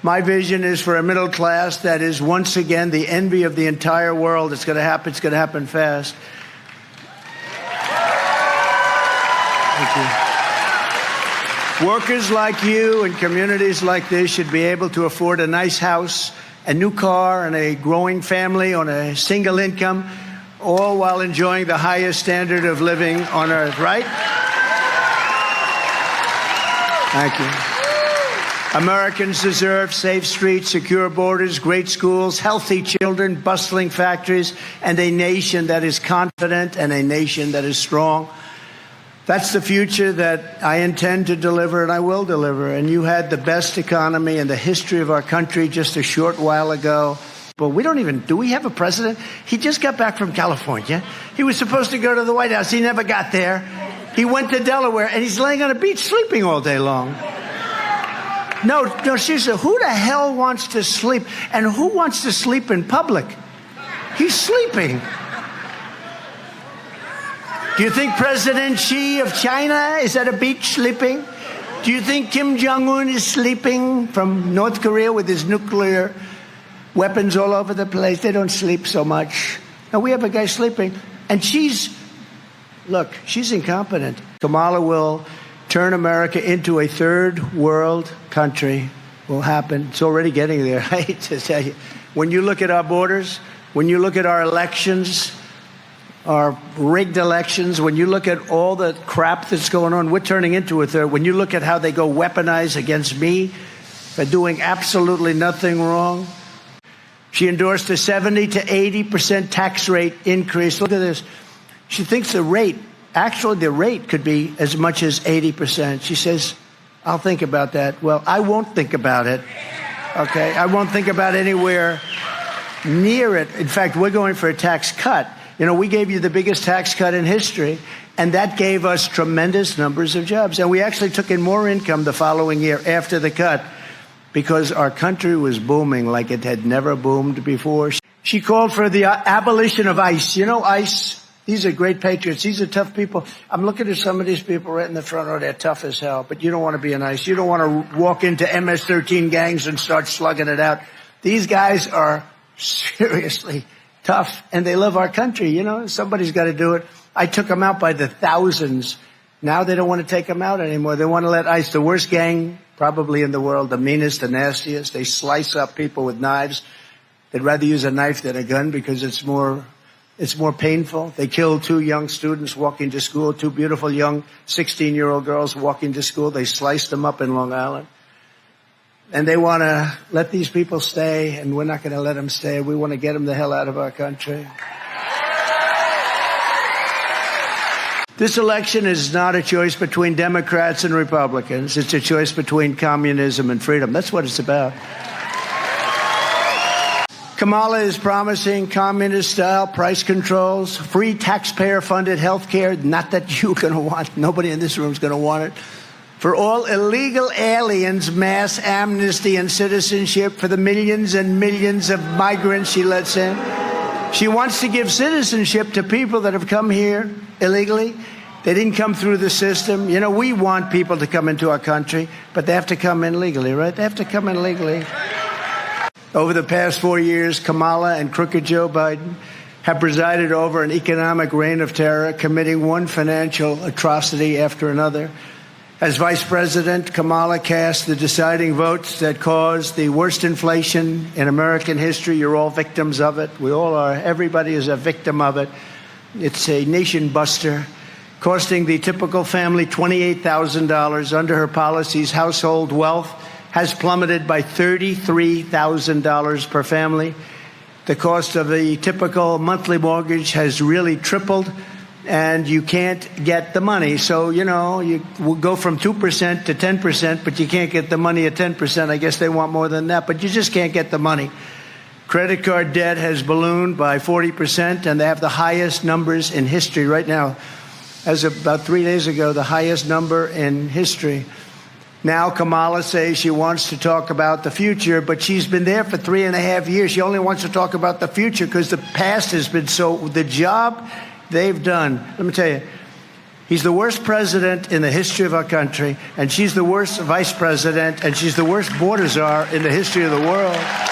My vision is for a middle class that is once again the envy of the entire world. It's going to happen. It's going to happen fast. Thank you. Workers like you and communities like this should be able to afford a nice house, a new car, and a growing family on a single income, all while enjoying the highest standard of living on earth, right? Thank you. Americans deserve safe streets, secure borders, great schools, healthy children, bustling factories, and a nation that is confident and a nation that is strong. That's the future that I intend to deliver, and I will deliver. And you had the best economy in the history of our country just a short while ago. But we don't even, do we have a president? He just got back from California. He was supposed to go to the White House. He never got there. He went to Delaware, and he's laying on a beach sleeping all day long. No, seriously, who the hell wants to sleep? And who wants to sleep in public? He's sleeping. Do you think President Xi of China is at a beach sleeping? Do you think Kim Jong-un is sleeping from North Korea with his nuclear weapons all over the place? They don't sleep so much. Now, we have a guy sleeping, and she's incompetent. Kamala will turn America into a third world country. Will happen. It's already getting there. I hate to tell you. When you look at our borders, when you look at our elections, our rigged elections, when you look at all the crap that's going on, we're turning into a third. When you look at how they go weaponize against me for doing absolutely nothing wrong. She endorsed a 70 to 80% tax rate increase. Look at this. She thinks the rate could be as much as 80%. She says, I'll think about that. Well, I won't think about it. Okay? I won't think about anywhere near it. In fact, we're going for a tax cut. You know, we gave you the biggest tax cut in history, and that gave us tremendous numbers of jobs. And we actually took in more income the following year after the cut because our country was booming like it had never boomed before. She called for the abolition of ICE. You know, ICE, these are great patriots. These are tough people. I'm looking at some of these people right in the front row. They're tough as hell, but you don't want to be an ICE. You don't want to walk into MS-13 gangs and start slugging it out. These guys are seriously tough, and they love our country. You know, somebody's got to do it. I took them out by the thousands. Now they don't want to take them out anymore. They want to let ICE, the worst gang probably in the world, the meanest, the nastiest. They slice up people with knives. They'd rather use a knife than a gun because it's more painful. They killed 2 young students walking to school, 2 beautiful young 16-year-old girls walking to school. They sliced them up in Long Island. And they want to let these people stay, and we're not going to let them stay. We want to get them the hell out of our country. This election is not a choice between Democrats and Republicans. It's a choice between communism and freedom. That's what it's about. Kamala is promising communist-style price controls, free taxpayer-funded health care. Not that you're going to want. Nobody in this room is going to want it. For all illegal aliens, mass amnesty and citizenship for the millions and millions of migrants she lets in. She wants to give citizenship to people that have come here illegally. They didn't come through the system. You know, we want people to come into our country, but they have to come in legally, right? They have to come in legally. Over the past 4 years, Kamala and crooked Joe Biden have presided over an economic reign of terror, committing one financial atrocity after another. As Vice President, Kamala cast the deciding votes that caused the worst inflation in American history. You're all victims of it. We all are. Everybody is a victim of it. It's a nation buster, costing the typical family $28,000. Under her policies, household wealth has plummeted by $33,000 per family. The cost of the typical monthly mortgage has really tripled, and you can't get the money. So, you know, you will go from 2% to 10%, but you can't get the money at 10%. I guess they want more than that, but you just can't get the money. Credit card debt has ballooned by 40%, and they have the highest numbers in history right now. As of about 3 days ago, the highest number in history. Now Kamala says she wants to talk about the future, but she's been there for 3.5 years. She only wants to talk about the future because the past has been so, the job they've done. Let me tell you, He's the worst president in the history of our country, and she's the worst vice president, and she's the worst border czar in the history of the world.